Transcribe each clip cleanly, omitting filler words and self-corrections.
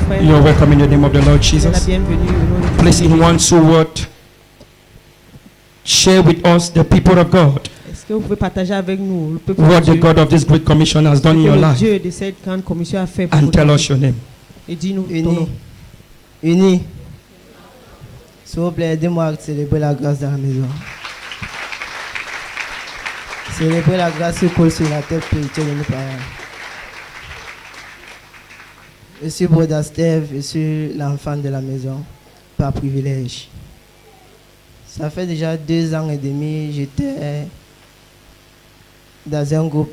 frère. You're welcome in the name of the Lord Soyez la Jesus. bienvenue au nom de Please, in Jésus. one two word, share with us, the people of God, Est-ce que vous pouvez partager avec nous le peuple what de the Dieu, God of this great commission has ce done in que your le life, Dieu de cette grande commission a fait pour and votre tell vie. us your name. Et dis-nous ton Unis. nom. Unis. S'il vous plaît, aidez-moi à célébrer la grâce dans la maison. Célébrer la grâce qui coule sur la tête spirituelle de nos parents. Je suis Broda Steve, je suis l'enfant de la maison, par privilège. Ça fait déjà 2 ans et demi, j'étais dans un groupe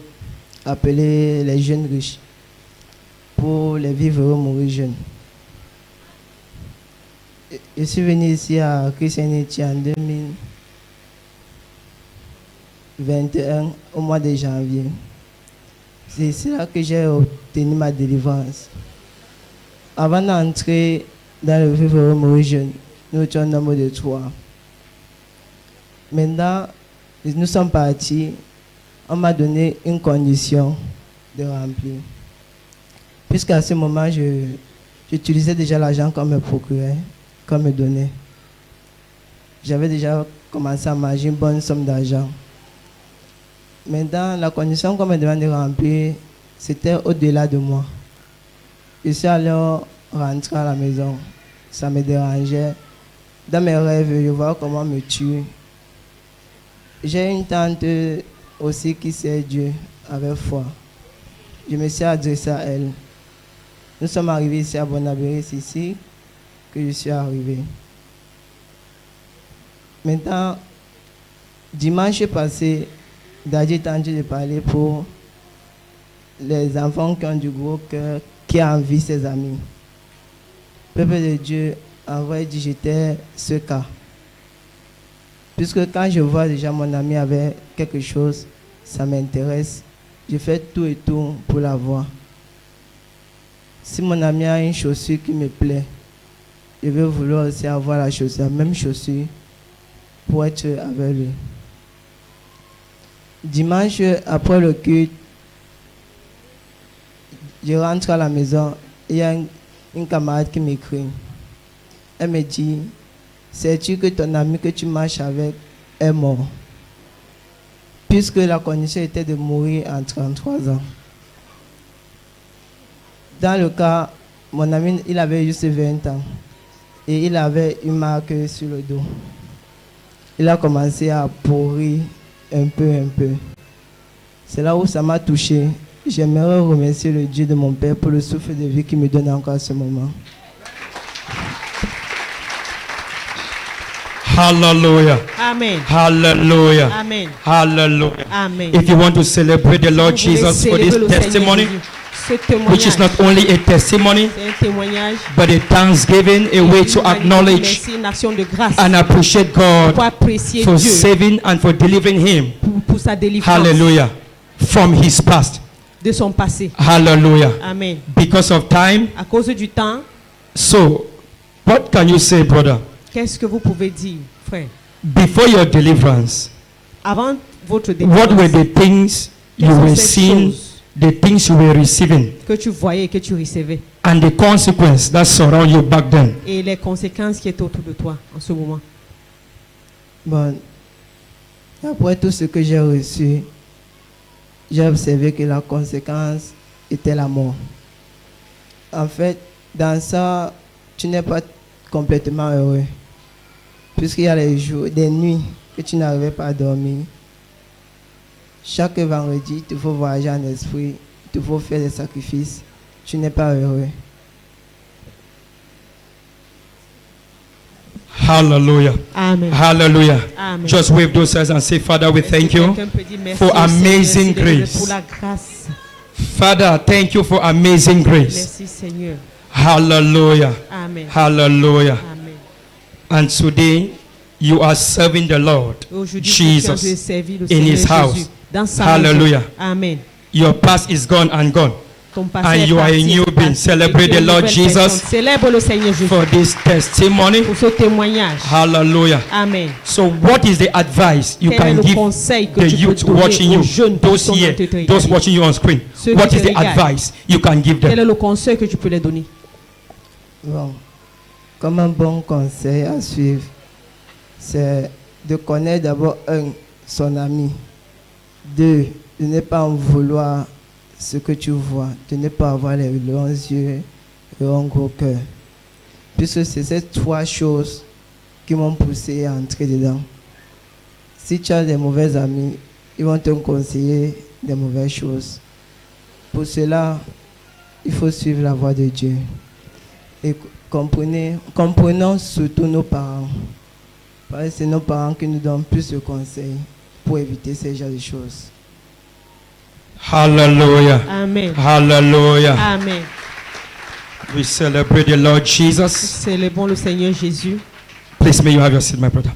appelé les Jeunes Riches, pour les vivre heureux, mourir jeunes. Je suis venu ici à Christianity en 2021, au mois de janvier. C'est là que j'ai obtenu ma délivrance. Avant d'entrer dans le vivre heureux, mourir jeune, nous étions un nombre de 3. Maintenant, nous sommes partis. On m'a donné une condition de remplir. Puisqu'à ce moment, j'utilisais déjà l'argent qu'on me procurait, qu'on me donnait. J'avais déjà commencé à manger une bonne somme d'argent. Maintenant, la condition qu'on me demande de remplir, c'était au-delà de moi. Je suis alors rentré à la maison. Ça me dérangeait. Dans mes rêves, je vois comment me tuer. J'ai une tante aussi qui sait Dieu avec foi. Je me suis adressé à elle. Nous sommes arrivés ici à Bonabéry, c'est ici que je suis arrivé. Maintenant, dimanche passé, Daddy est en train de parler pour les enfants qui ont du gros cœur, qui envient ses amis. Peuple de Dieu, en vrai, dit j'étais ce cas. Puisque quand je vois déjà mon ami avec quelque chose, ça m'intéresse. Je fais tout et tout pour l'avoir. Si mon ami a une chaussure qui me plaît, je vais vouloir aussi avoir la même chaussure pour être avec lui. Dimanche, après le culte, je rentre à la maison et il y a une camarade qui m'écrit. Elle me dit, sais-tu que ton ami que tu marches avec est mort? Puisque la condition était de mourir en 33 ans. Dans le cas, mon ami, il avait juste 20 ans et il avait une marque sur le dos. Il a commencé à pourrir un peu. C'est là où ça m'a touché. J'aimerais remercier le Dieu de mon Père pour le souffle de vie qu'il me donne encore à ce moment. Hallelujah. Amen. Hallelujah. Amen. Hallelujah. Amen. If you want to celebrate the Lord Si vous voulez Jesus for célébrer this le Seigneur testimony, Jésus, ce témoignage, which is not only a testimony, c'est un témoignage, but a thanksgiving, a way to acknowledge c'est une action de grâce and appreciate pour God apprécier for Dieu saving and for delivering him. pour sa délivrance Hallelujah. From his past. de son passé. Hallelujah. Amen. Because of time. À cause du temps, So, what can you say, brother? qu'est-ce que vous pouvez dire, frère? Before your deliverance, Avant votre what were délivrance, the things you quelles sont were ces seeing, choses the things you were receiving, que tu voyais et que tu recevais, and the consequence that surround you back then? et les conséquences qui étaient autour de toi en ce moment? Bon, après tout ce que j'ai reçu, j'ai observé que la conséquence était la mort. En fait, dans ça, tu n'es pas complètement heureux. Puisqu'il y a les jours, des nuits que tu n'arrivais pas à dormir. Chaque vendredi, il te faut voyager en esprit, il te faut faire des sacrifices. Tu n'es pas heureux. Hallelujah. Amen. Hallelujah. Amen. Just wave those hands and say, Father, we Est-ce que thank you quelqu'un peut dire merci for au Seigneur, amazing Seigneur, grace. pour la grâce. Father, thank you for amazing grace. Merci Seigneur. Hallelujah. Amen. Hallelujah. Amen. And today, you are serving the Lord Aujourd'hui, tu es en train de Jesus servir le in Seigneur his house. Jésus dans sa Hallelujah. maison. Amen. Your past is gone and gone. Ton passé And est you are a parti, new est being. passé. Celebrate Et tu es the une Lord nouvelle Jesus personne. Célèbre le Seigneur Jésus for this testimony. pour ce témoignage. Hallelujah. Amen. So what is the advice you Quel est can le give conseil que the tu peux youth donner watching aux you, jeunes qui those sont here, dans te regarder? those watching you on screen? Ceux What qui is te the regardent. advice you can give Quel est them? le conseil que tu peux leur donner? Bon, comme un bon conseil à suivre, c'est de connaître d'abord son ami. 2, de ne pas en vouloir ce que tu vois, de ne pas avoir les longs yeux et un gros cœur. Puisque c'est ces 3 choses qui m'ont poussé à entrer dedans. Si tu as des mauvais amis, ils vont te conseiller des mauvaises choses. Pour cela, il faut suivre la voie de Dieu. Et comprenons surtout nos parents. Parce que c'est nos parents qui nous donnent plus de conseils pour éviter ces genres de choses. Hallelujah. Amen. Hallelujah. Amen. We celebrate the Lord Jesus. Célébrons le Seigneur Jésus. Please may you have your seat, my brother.